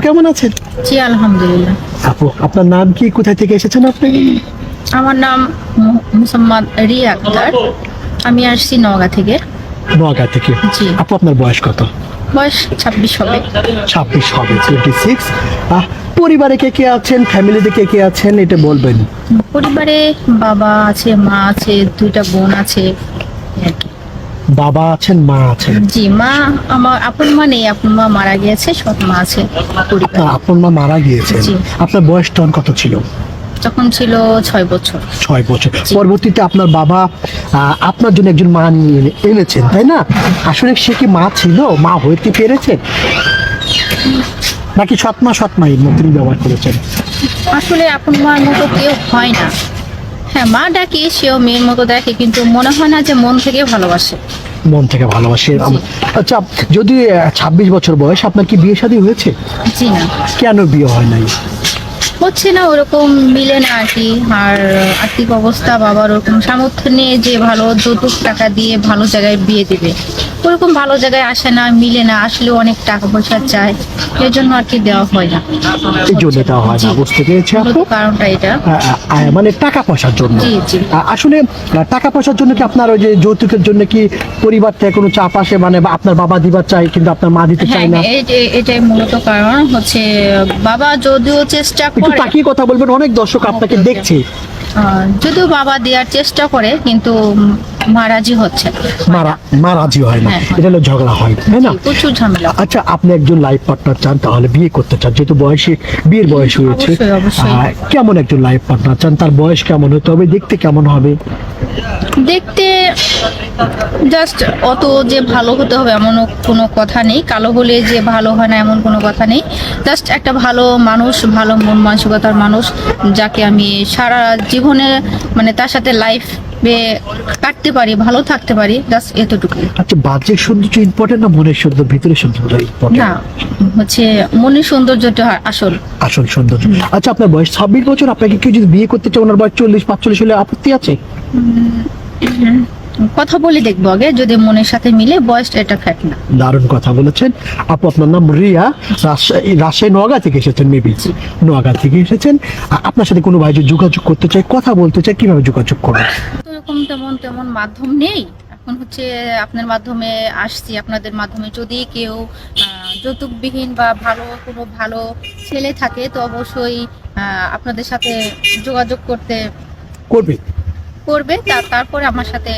কেমন আছেন? জি আলহামদুলিল্লাহ। আপু আপনার নাম কি, কোথা থেকে এসেছেন আপনি? আমার নাম মুসাম্মদ রিয়া আক্তার। আমি আসছি নওগাঁ থেকে। নোয়াগাঁ থেকে। জি। আপু আপনার বয়স কত? বয়স 26 হবে। 26 হবে, 26। পরিবারে কে কে আছেন, ফ্যামিলিতে কে কে আছেন এটা বলবেন। পরিবারে বাবা আছে, মা আছে, দুইটা বোন আছে। বাবা আছেন, মা আছেন। জি, মা আমার আপন মা নেই, আপন মা মারা গিয়েছে, সৎ মা আছে পরিবারে। আপনার আপন মা মারা গিয়েছেন। জি। আপনার বয়স তখন কত ছিল? তখন ছিল 6 বছর। 6 বছর। পরবর্তীতে আপনার বাবা আপনার জন্য একজন মা নিয়ে এনেছেন, তাই না? আসলে সে কি মা ছিল, মা হইতে পেরেছেন, নাকি সৎ মায়ের মতো তিনি ব্যবহার করেছেন? আসলে আপন মার মতো কেউ হয় না। হ্যাঁ, মা ডাকি, সেও মেয়ের মতো দেখে, কিন্তু মনে হয় না যে মন থেকে ভালোবাসে। মন থেকে ভালোবাসে। আচ্ছা, যদি 26 বছর বয়স, আপনার কি বিয়ে শাদী হয়েছে? জি না, কেন বিয়ে হয় নাই? হচ্ছে না, ওরকম মিলে না আর কি। আর আর্থিক অবস্থা বাবার ওরকম সামর্থ্য নিয়ে যে ভালো যৌতুক টাকা দিয়ে ভালো জায়গায় বিয়ে দেবে, ওরকম ভালো জায়গায় আসে না, মিলে না, আসলে অনেক টাকা পয়সা চায়, এর জন্য আর কি দেওয়া হয় না। এই জন্য দেওয়া হয় না, জি। বুঝতে পেরেছি আপু। মূলত কারণটা এটা। মানে টাকা পয়সার জন্য। জি, জি। আসলে টাকা পয়সার জন্য কি আপনার ওই যে যৌতুকের জন্য কি পরিবার থেকে কোনো চাপ আসে, মানে আপনার বাবা দিবার চাই কিন্তু আপনার মা দিতে হ্যাঁ, চায় না? এটাই মূলত কারণ। হচ্ছে বাবা যদিও চেষ্টা একটু করে, তাকিয়ে কথা বলবেন, অনেক দর্শক আপনাকে দেখছে। যদিও বাবা দেওয়ার চেষ্টা করে, কিন্তু মা রাজি হচ্ছে না। মা রাজি হয় না, হ্যাঁ। এটা হলো ঝগড়া হয়, তাই না? প্রচুর ঝামেলা। আচ্ছা, আপনি একজন লাইফ পার্টনার চান, তাহলে বিয়ে করতে চান, যেহেতু বিয়ের বয়স হয়েছে। অবশ্যই, অবশ্যই। কেমন একজন লাইফ পার্টনার চান? তার বয়স কেমন হতে হবে, দেখতে কেমন হবে? দেখতে জাস্ট অত যে ভালো হতে হবে এমন কোনো কথা নেই, কালো হলে যে ভালো হয় না এমন কোনো কথা নেই। জাস্ট একটা ভালো মানুষ, ভালো মন মানসিকতার মানুষ, যাকে আমি সারা জীবনে মানে তার সাথে লাইফ কাটতে পারি, ভালো থাকতে পারি, জাস্ট এতটুকু। আচ্ছা, বাহ্যিক সৌন্দর্য ইম্পর্টেন্ট না মনের সৌন্দর্য, ভিতরের সৌন্দর্য ইম্পর্টেন্ট? না, হচ্ছে মনের সৌন্দর্যটা আসল। আসল সৌন্দর্য। আচ্ছা, আপনার বয়স 26 বছর, আপনাকে কেউ যদি বিয়ে করতে চায়, ওনার বয়স 40-45 হলে আপত্তি আছে? কথা বলে দেখবো আগে, যদি মনের সাথে মিলে, বয়সটা এটা ফ্যাক্ট না। দারুণ কথা বলেছেন আপু। আপনার নাম রিয়া, রাজশাহী নোয়াগাঁ থেকে এসেছেন, মেবি নোয়াগাঁ থেকে এসেছেন। আপনার সাথে কোনো ভাই যদি যোগাযোগ করতে চায়, কথা বলতে চায়, কিভাবে যোগাযোগ করবে? তো এরকম তেমন মাধ্যম নেই। এখন হচ্ছে আপনার মাধ্যমে আসছি, আপনাদের মাধ্যমে যদি কেউ যৌতুকবিহীন বা ভালো ছেলে থাকে, তো অবশ্যই আপনাদের সাথে যোগাযোগ করবে, তারপরে আমার সাথে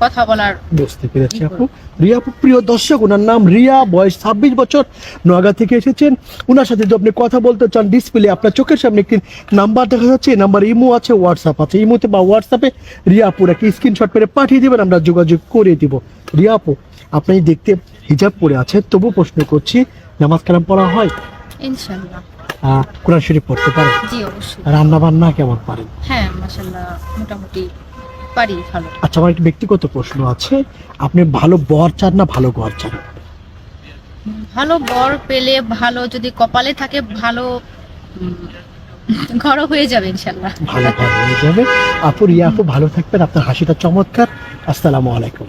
কথা বলার। বুঝতে পেরেছি আপু। রিয়া আপু, প্রিয় দর্শক, ওনার নাম রিয়া, বয়স 26 বছর, নোয়াগাঁ থেকে এসেছেন। ওনার সাথে যদি আপনি কথা বলতে চান, ডিসপ্লে আপনার চোখের সামনে একটি নাম্বার দেখা যাচ্ছে, এই নাম্বার ইমো আছে, হোয়াটসঅ্যাপ আছে। ইমোতে বা হোয়াটসঅ্যাপে রিয়া আপুর একটা স্ক্রিনশট করে পাঠিয়ে দেবেন, আমরা যোগাযোগ করে দিব। রিয়া আপু, আপনি দেখতে হিজাব পরে আছেন, তবু প্রশ্ন করছি, নামাজ কালাম পড়া হয়? ইনশাআল্লাহ। কোরআন শরীফ পড়তে পারেন? জি অবশ্যই। রান্না বান্না কেমন পারেন? হ্যাঁ, মাশাআল্লাহ, মোটামুটি পারি ভালো। আচ্ছা, আমার একটা ব্যক্তিগত প্রশ্ন আছে, আপনি ভালো বর চান না ভালো ঘর চান? ভালো বর পেলে, ভালো যদি কপালে থাকে, ভালো ঘরও হয়ে যাবে ইনশাআল্লাহ। ভালো ঘর হয়ে যাবে। আপু, রিয়া আপু, ভালো থাকবেন, আপনার হাসিটা চমৎকার। আসসালামু আলাইকুম।